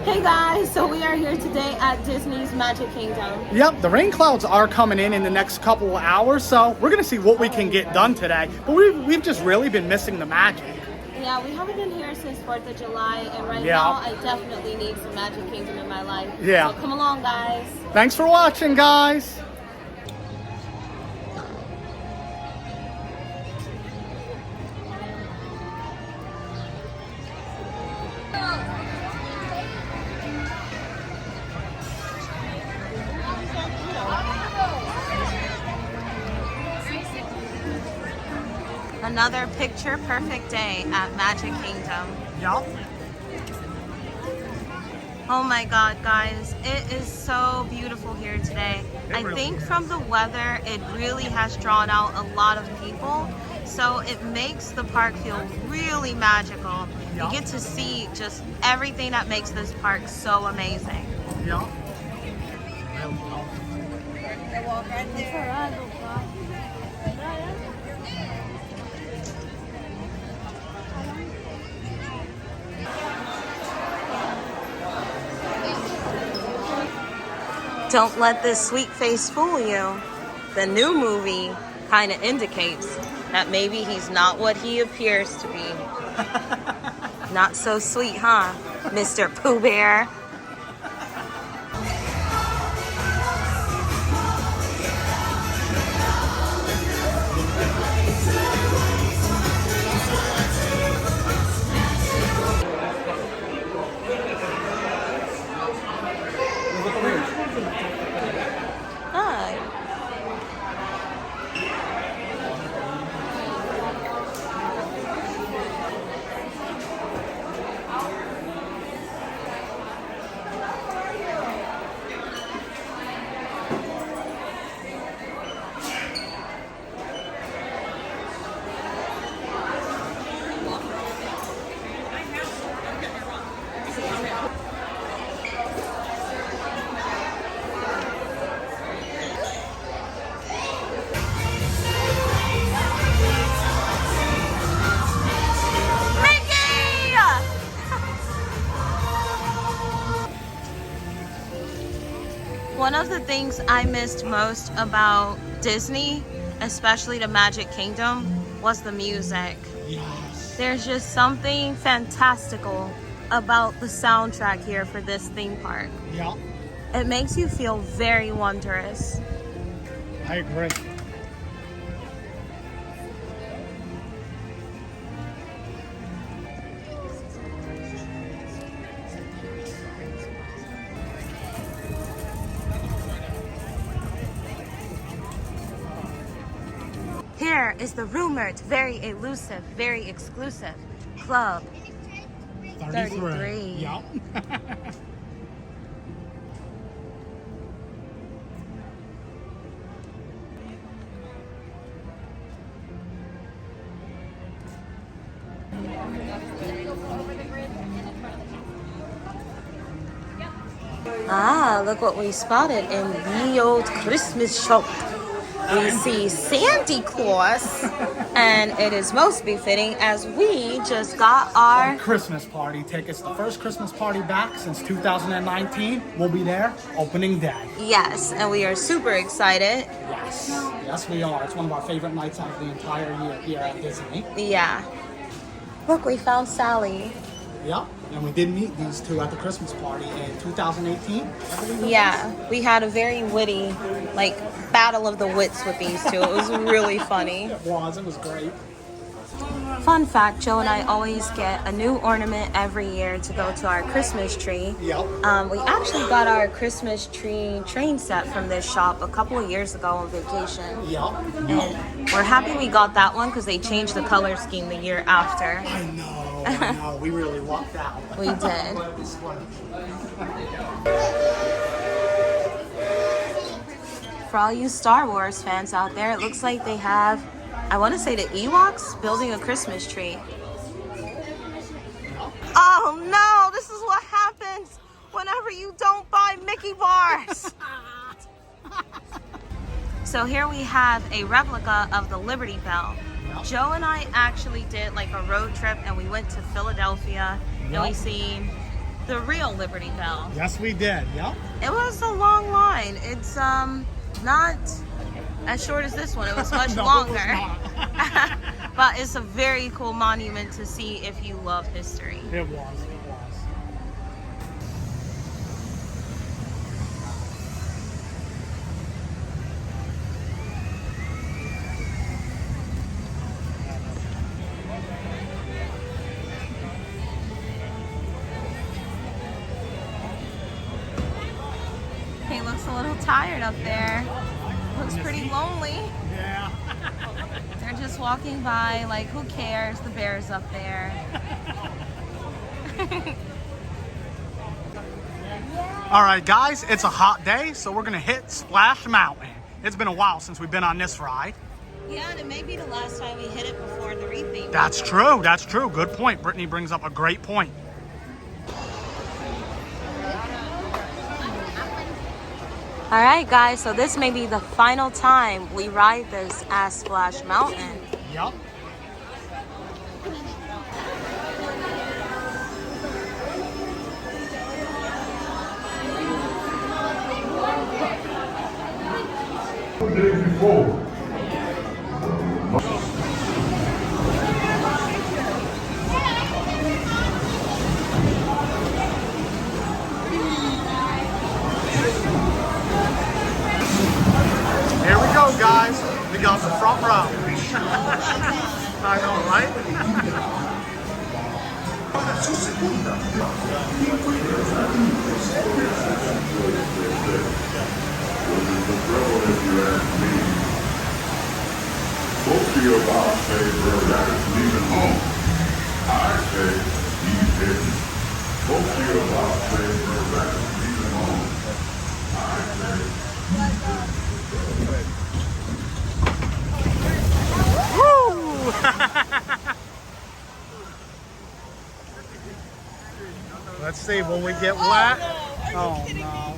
Hey guys, so we are here today at Disney's Magic Kingdom. Yep, the rain clouds are coming in the next couple of hours, so we're going to see what we can get done today. But we've just really been missing the magic. Yeah, we haven't been here since 4th of July, and right now I definitely need some Magic Kingdom in my life. Yeah. So come along, guys. Thanks for watching, guys. Another picture-perfect day at Magic Kingdom. Yep. Oh my God, guys, it is so beautiful here today. I think from the weather, it really has drawn out a lot of people. So it makes the park feel really magical. You get to see just everything that makes this park so amazing. Yep. Don't let this sweet face fool you. The new movie kind of indicates that maybe he's not what he appears to be. Not so sweet, huh, Mr. Pooh Bear? One of the things I missed most about Disney, especially the Magic Kingdom, was the music. Yes. There's just something fantastical about the soundtrack here for this theme park. Yep. It makes you feel very wondrous. I agree. Here is the rumored, very elusive, very exclusive Club 33. Yep. Ah, look what we spotted in the old Christmas shop. We see Santa Claus, and it is most befitting as we just got our Christmas party tickets. The first Christmas party back since 2019. We'll be there opening day. Yes, and we are super excited. Yes. Yes, we are. It's one of our favorite nights out of the entire year here at Disney. Yeah. Look, we found Sally. Yep. And we did meet these two at the Christmas party in 2018. Yeah, we had a very witty, like, battle of the wits with these two. It was really funny. It was great. Fun fact, Joe and I always get a new ornament every year to go to our Christmas tree. Yep. We actually got our Christmas tree train set from this shop a couple of years ago on vacation. Yep. And we're happy we got that one because they changed the color scheme the year after. I know. We really lucked out. We did. For all you Star Wars fans out there, it looks like they have, I want to say, the Ewoks building a Christmas tree. Oh no, this is what happens whenever you don't buy Mickey bars. So here we have a replica of the Liberty Bell. Joe and I actually did like a road trip and we went to Philadelphia and we seen the real Liberty Bell. Yes, we did. Yep. It was a long line. It's not as short as this one. It was much No, it longer. was not. But it's a very cool monument to see if you love history. It was. He looks a little tired up there. Looks pretty lonely. Yeah. They're just walking by like, who cares? The bear's up there. All right, guys, it's a hot day, so we're gonna hit Splash Mountain. It's been a while since we've been on this ride. Yeah, and it may be the last time we hit it before the retheme. That's true. That's true. Good point. Brittany brings up a great point. All right, guys, so this may be the final time we ride this at Splash Mountain. Yep. The day before. Here we go, guys. We got the front row. I know, right? Most of your boss say that is leaving home. I say he's hidden. Most of your boss say that is leaving home. I say Woo! Let's see, will we get wet? Oh no.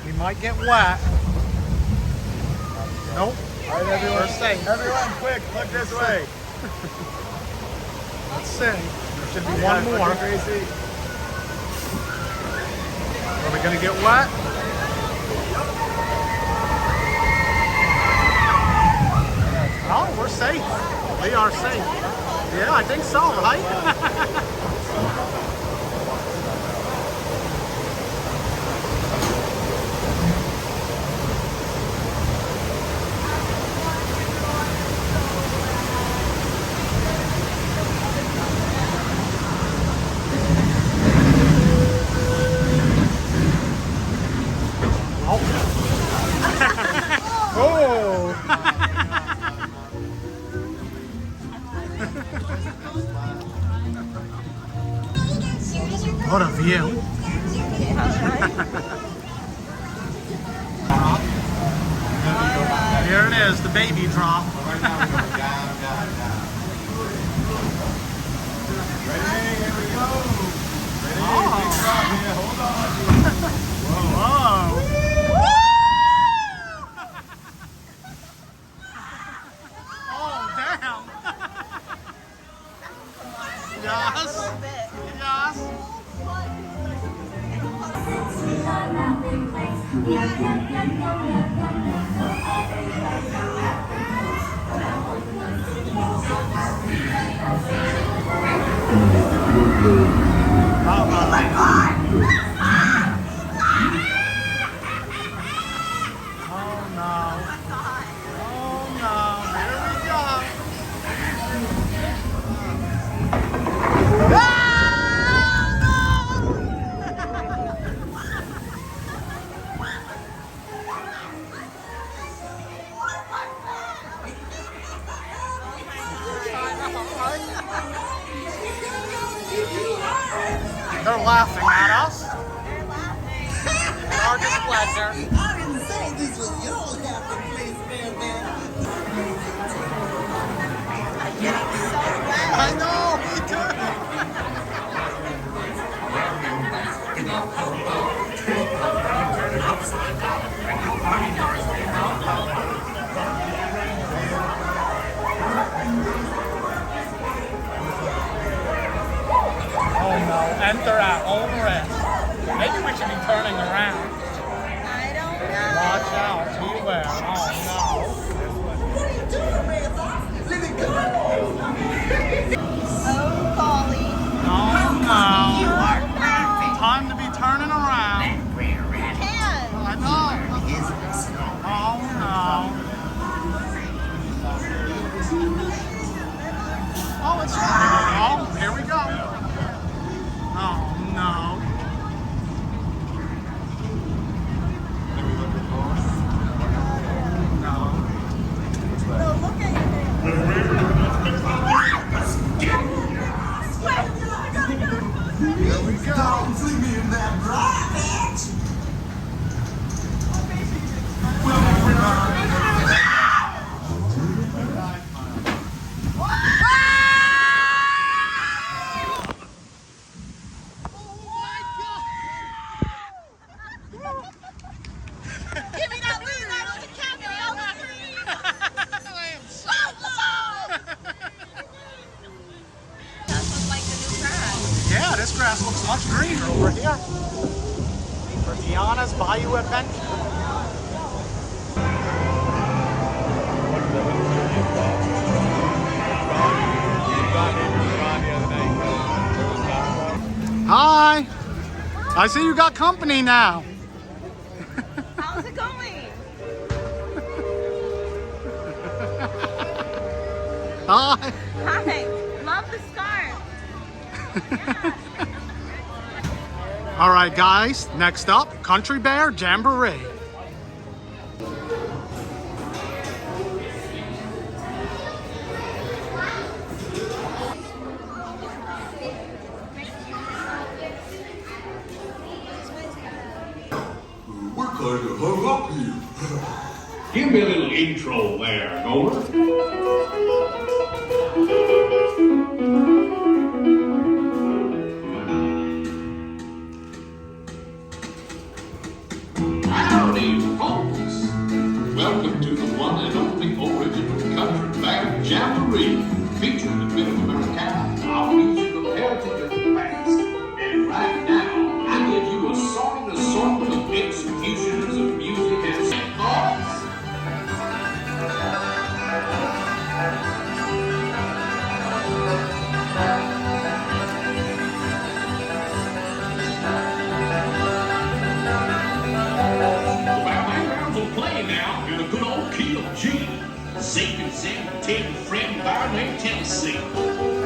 We might get wet. Nope. All right, everyone. We're safe. Everyone, quick, look this way. Let's see. There should be one more. Crazy. Are we gonna get wet? Oh, we're safe. We are safe. Yeah, I think so, right? Oh! What a view. Here it is, the baby drop. Whoa. Oh, damn. Yes. Yes. Oh my God. Oh no. Oh no. Here we go. They're laughing at us. Our displeasure. I didn't say this was your happy place, man. I know, me too. Oh no, enter at own risk. Maybe we should be turning around. I don't know. Watch out, beware. Oh What are you doing, man? Let it go. Oh, golly. no. Oh no. Oh, Time to be turning around. no. Can. I know. Oh no. Oh, it's oh, here we go. Oh no. No, look at you. Here we go. Don't leave me in that dry patch. Give me that Leonardo DiCaprio scream. I am so That looks like the new grass. Yeah, this grass looks much greener over here. For Tiana's Bayou Adventure. Hi! I see you got company now. How's it going? Hi! Hi. Love the scarf. All right, guys, next up, Country Bear Jamboree. We're kind of hung up here. Give me a little intro there, Gomer. Howdy, folks. Welcome to the one and only original Country Bear Jamboree, featuring a bit of Americana, our musical heritage of the past. And right now, I give you a assortment of executions of music and thoughts. The backgrounds will play now in a good old key of G. Zeke and Sam take a friend by name Tennessee.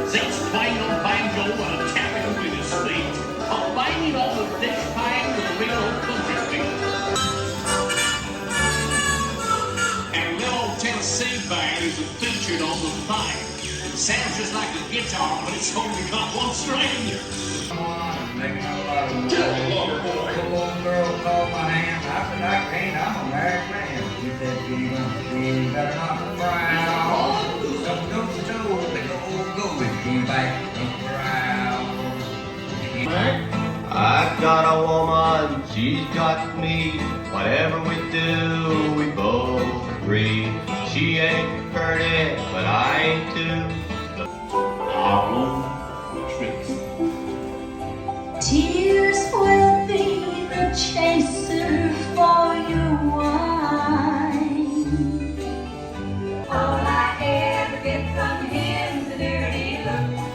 Zeke's playing on banjo and tapping with his feet, combining all the dish pie with a real old country beat. And little old Tennessee band is featured on the thing. It sounds just like a guitar, but it's only got one string. Tell me, lover boy. Little girl called my hand. I said, I can't. I'm a married man. She said, you better not frown. Some goes to toe, big old goat came back and frown. I got a woman, she's got me. Whatever we do, we both agree. She ain't pretty, but I ain't too. Our own tricks. Tears will be the chaser for your wine. All I ever get from him's a dirty look.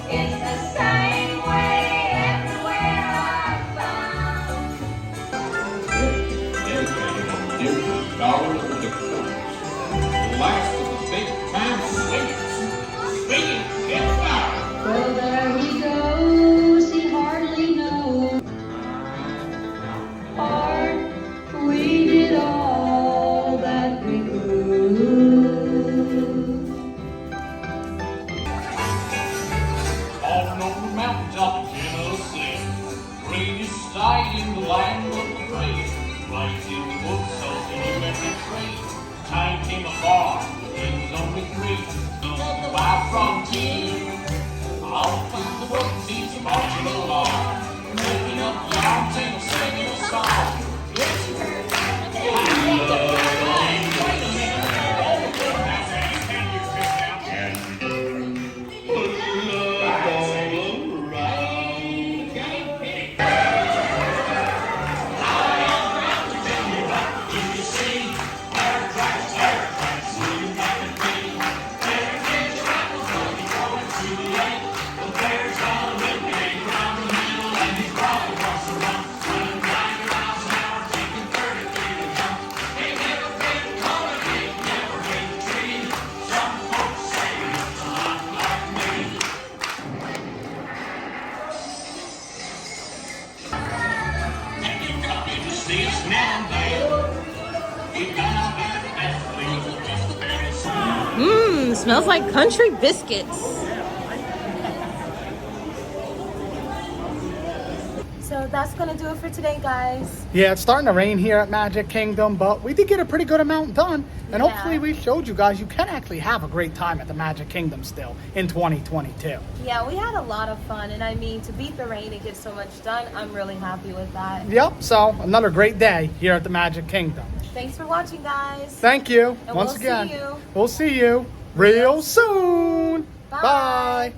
It's the same way everywhere I found. Dedicated on the dear daughters of the coast. The last of the big time swingers. Swinging, get about. Well, there he goes, he hardly knows. Heart, we did all that we could. Falling over the mountaintop of Tennessee. Greenest state in the land of the free. Raised in the woods, so the elementary tree. Time came a bar, it was only 3. The five frontier. All through the woods, he's marching along. Making up yarns and singing a song. Yes, smells like country biscuits. So that's gonna do it for today, guys. Yeah, it's starting to rain here at Magic Kingdom, but we did get a pretty good amount done. And Yeah. hopefully we showed you guys you can actually have a great time at the Magic Kingdom still in 2022. Yeah, we had a lot of fun, and I mean, to beat the rain and get so much done, I'm really happy with that. Yep, so another great day here at the Magic Kingdom. Thanks for watching, guys. Thank you And once we'll again. see you. We'll see you real soon. Bye. Bye.